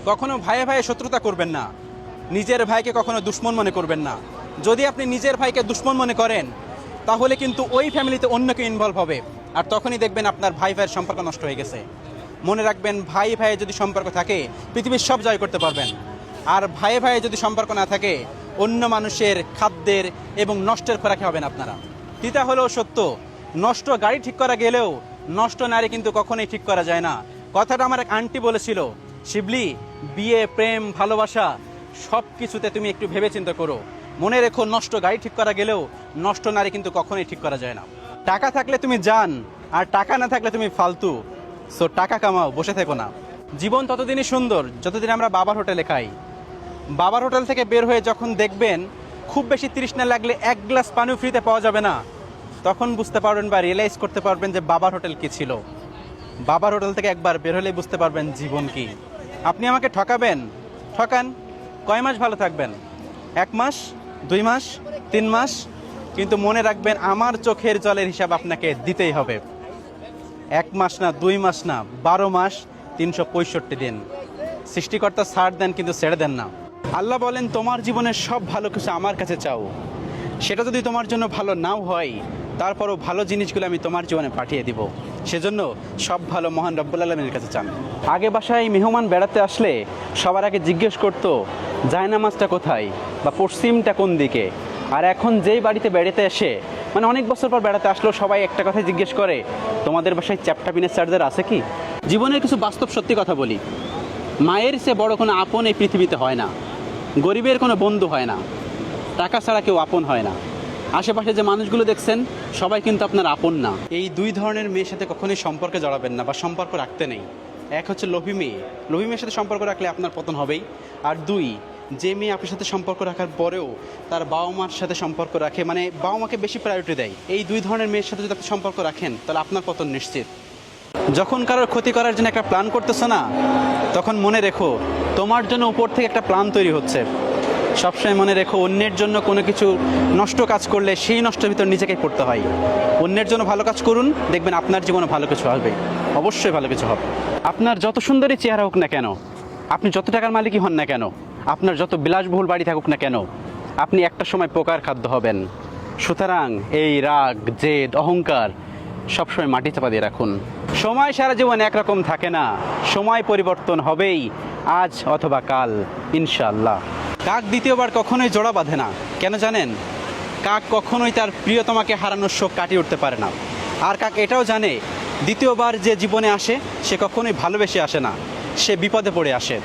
কখনো ভাইয়ে ভাইয়ে শত্রুতা করবেন না, নিজের ভাইকে কখনো দুশ্মন মনে করবেন না। যদি আপনি নিজের ভাইকে দুশ্মন মনে করেন তাহলে কিন্তু ওই ফ্যামিলিতে অন্য কেউ ইনভলভ হবে, আর তখনই দেখবেন আপনার ভাই ভাইয়ের সম্পর্ক নষ্ট হয়ে গেছে। মনে রাখবেন, ভাই ভাইয়ে যদি সম্পর্ক থাকে পৃথিবীর সব জয় করতে পারবেন, আর ভাই ভাইয়ে যদি সম্পর্ক না থাকে অন্য মানুষের খাদ্যের এবং নষ্টের খোরাকে হবেন আপনারা। তিতা হলেও সত্য, নষ্ট গাড়ি ঠিক করা গেলেও নষ্ট নারী কিন্তু কখনোই ঠিক করা যায় না। কথাটা আমার এক আন্টি বলেছিল, শিবলি, বিয়ে, প্রেম, ভালোবাসা সব কিছুতে তুমি একটু ভেবে চিন্তা করো। মনে রেখো, নষ্ট গাড়ি ঠিক করা গেলেও নষ্ট নারী কিন্তু কখনোই ঠিক করা যায় না। টাকা থাকলে তুমি জান, আর টাকা না থাকলে তুমি ফালতু। সো টাকা কামাও, বসে থেকো না। জীবন ততদিনই সুন্দর যতদিন আমরা বাবার হোটেলে খাই। বাবার হোটেল থেকে বের হয়ে যখন দেখবেন খুব বেশি তৃষ্ণা লাগলে এক গ্লাস পানিও ফ্রিতে পাওয়া যাবে না, তখন বুঝতে পারবেন বা রিয়েলাইজ করতে পারবেন যে বাবার হোটেল কি ছিল। বাবার হোটেল থেকে একবার বের হলেই বুঝতে পারবেন জীবন কি। আপনি আমাকে ঠকাবেন, ঠকান, কয় মাস ভালো থাকবেন? 1 মাস, 2 মাস, 3 মাস, কিন্তু মনে রাখবেন আমার চোখের জলের হিসাব আপনাকে দিতেই হবে। 1 মাস না, 2 মাস না, 12 মাস, 365 দিন। সৃষ্টিকর্তা ছাড় দেন কিন্তু ছেড়ে দেন না। আল্লাহ বলেন, তোমার জীবনের সব ভালো কিছু আমার কাছে চাও, সেটা যদি তোমার জন্য ভালো নাও হয় তারপরও ভালো জিনিসগুলো আমি তোমার জীবনে পাঠিয়ে দিব। সেজন্য সব ভালো মহান রব্বুল আলামিনের কাছে চান। আগে বাসায় মেহমান বেড়াতে আসলে সবার আগে জিজ্ঞেস করতো জায়নামাজটা কোথায় বা পশ্চিমটা কোন দিকে। আর এখন যেই বাড়িতে বেড়াতে আসে, মানে অনেক বছর পর বেড়াতে আসলেও সবাই একটা কথাই জিজ্ঞেস করে, তোমাদের বাসায় চ্যাপটা পিনের চার্জার আছে কি? জীবনের কিছু বাস্তব সত্যি কথা বলি, মায়ের চেয়ে বড় কোনো আপন এই পৃথিবীতে হয় না, গরিবের কোনো বন্ধু হয় না, টাকা ছাড়া কেউ আপন হয় না। আশেপাশে যে মানুষগুলো দেখছেন সবাই কিন্তু আপনার আপন না। এই 2 ধরনের মেয়ের সাথে কখনোই সম্পর্কে জড়াবেন না বা সম্পর্ক রাখতে নেই। এক হচ্ছে লোভী মেয়ে, লোভী মেয়ের সাথে সম্পর্ক রাখলে আপনার পতন হবেই। আর 2, যে মেয়ে আপনার সাথে সম্পর্ক রাখার পরেও তার বাবা মার সাথে সম্পর্ক রাখে, মানে বাবা মাকে বেশি প্রায়োরিটি দেয়, এই 2 ধরনের মেয়ের সাথে যদি আপনি সম্পর্ক রাখেন তাহলে আপনার পতন নিশ্চিত। যখন কারোর ক্ষতি করার জন্য একটা প্ল্যান করতেছো না, তখন মনে রেখো তোমার জন্য উপর থেকে একটা প্ল্যান তৈরি হচ্ছে। সবসময় মনে রেখো, অন্যের জন্য কোনো কিছু নষ্ট কাজ করলে সেই নষ্টের ভিতর নিজেকেই পড়তে হয়। অন্যের জন্য ভালো কাজ করুন, দেখবেন আপনার জীবনে ভালো কিছু আসবে, অবশ্যই ভালো কিছু হবে। আপনার যত সুন্দরী চেহারা হোক না কেন, আপনি যত টাকার মালিকই হন না কেন, আপনার যত বিলাসবহুল বাড়ি থাকুক না কেন, আপনি একটা সময় পোকার খাদ্য হবেন। সুতরাং এই রাগ, জেদ, অহংকার সবসময় মাটি চাপা দিয়ে রাখুন। সময় সারা জীবন একরকম থাকে না, সময় পরিবর্তন হবেই, আজ অথবা কাল, ইনশাআল্লাহ। কাক দ্বিতীয়বার কখনোই জোড়া বাঁধে না, কেন জানেন? কাক কখনোই তার প্রিয়তমাকে হারানোর শোক কাটিয়ে উঠতে পারে না। আর কাক এটাও জানে, দ্বিতীয়বার যে জীবনে আসে সে কখনোই ভালোবেসে আসে না, সে বিপদে পড়ে আসে।